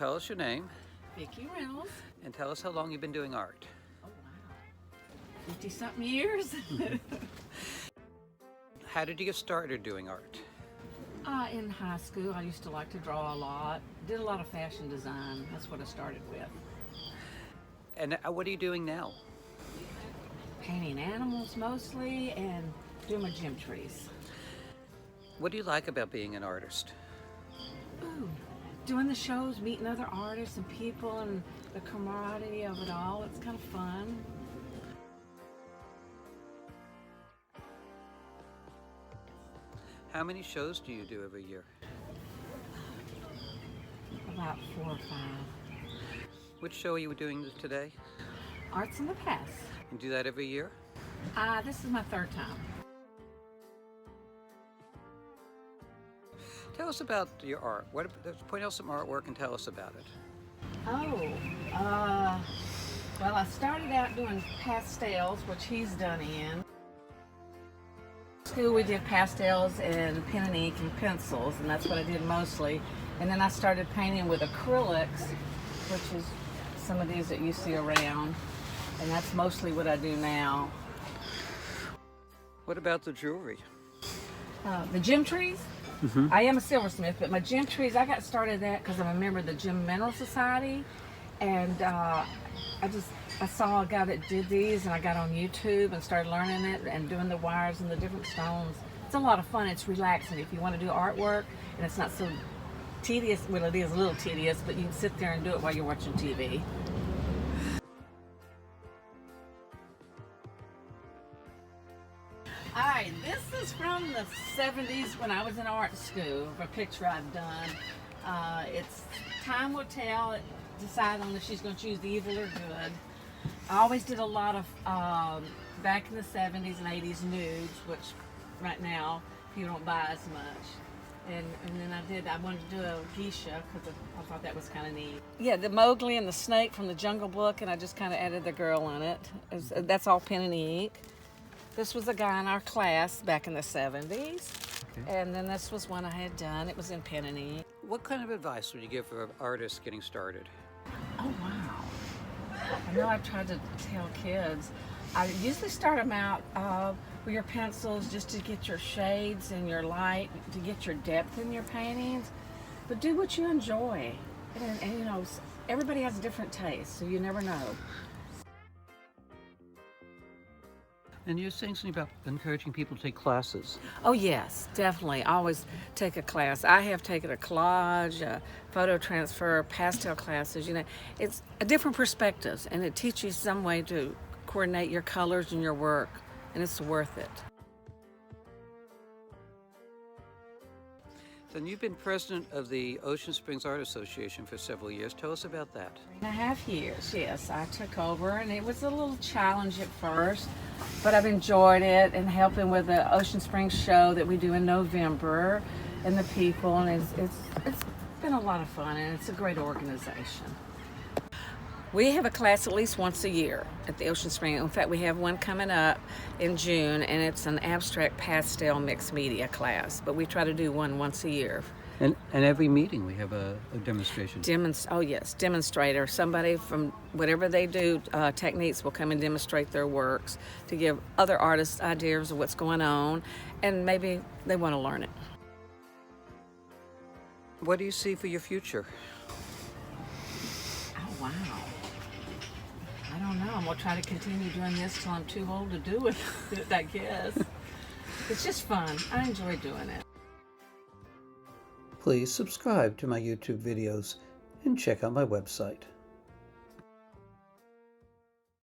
tell us your name. Vicki Reynolds. And tell us how long you've been doing art. Oh wow, 50-something years. How did you get started doing art? In high school, I used to like to draw a lot. Did a lot of fashion design. That's what I started with. And what are you doing now? Painting animals mostly and doing my gym trees. What do you like about being an artist? Ooh, doing the shows, meeting other artists and people and the camaraderie of it all. It's kind of fun. How many shows do you do every year? About 4 or 5. Which show are you doing today? Arts in the Past. You do that every year? This is my 3rd time. Tell us about your art. Point out some artwork and tell us about it. Well, I started out doing pastels, which he's done in. School we did pastels and pen and ink and pencils, and that's what I did mostly. And then I started painting with acrylics, which is some of these that you see around, and that's mostly what I do now. What about the jewelry? The gym trees? Mm-hmm. I am a silversmith, but my gym trees, I got started that because I'm a member of the Gem Mineral Society, and I saw a guy that did these, and I got on YouTube and started learning it and doing the wires and the different stones. It's a lot of fun. It's relaxing if you want to do artwork, and it's not so tedious. Well, it is a little tedious, but you can sit there and do it while you're watching TV. All right, this is from the 70s when I was in art school, a picture I've done. It's time will tell, decide on if she's going to choose the evil or good. I always did a lot of, back in the 70s and 80s, nudes, which right now you don't buy as much. And then I wanted to do a geisha because I thought that was kind of neat. Yeah, the Mowgli and the snake from the Jungle Book, and I just kind of added the girl on it. That's all pen and ink. This was a guy in our class back in the 70s. Okay. And then this was one I had done. It was in pen and ink. What kind of advice would you give for artists getting started? Oh, wow. I know I've tried to tell kids. I usually start them out with your pencils just to get your shades and your light, to get your depth in your paintings. But do what you enjoy. And you know, everybody has a different taste, so you never know. And you're saying something about encouraging people to take classes. Oh yes, definitely. Always take a class. I have taken a collage, a photo transfer, pastel classes. You know, it's a different perspectives, and it teaches you some way to coordinate your colors and your work, and it's worth it. Then you've been president of the Ocean Springs Art Association for several years. Tell us about that. 3.5 years, yes. I took over, and it was a little challenge at first, but I've enjoyed it, and helping with the Ocean Springs show that we do in November, and the people, and it's been a lot of fun, and it's a great organization. We have a class at least once a year at the Ocean Springs. In fact, we have one coming up in June, and it's an abstract pastel mixed media class, but we try to do one once a year. And every meeting we have a demonstration. Oh yes, demonstrator. Somebody from whatever they do, techniques, will come and demonstrate their works to give other artists ideas of what's going on, and maybe they want to learn it. What do you see for your future? Oh wow. I don't know. I'm going to try to continue doing this till I'm too old to do it, I guess. It's just fun. I enjoy doing it. Please subscribe to my YouTube videos and check out my website.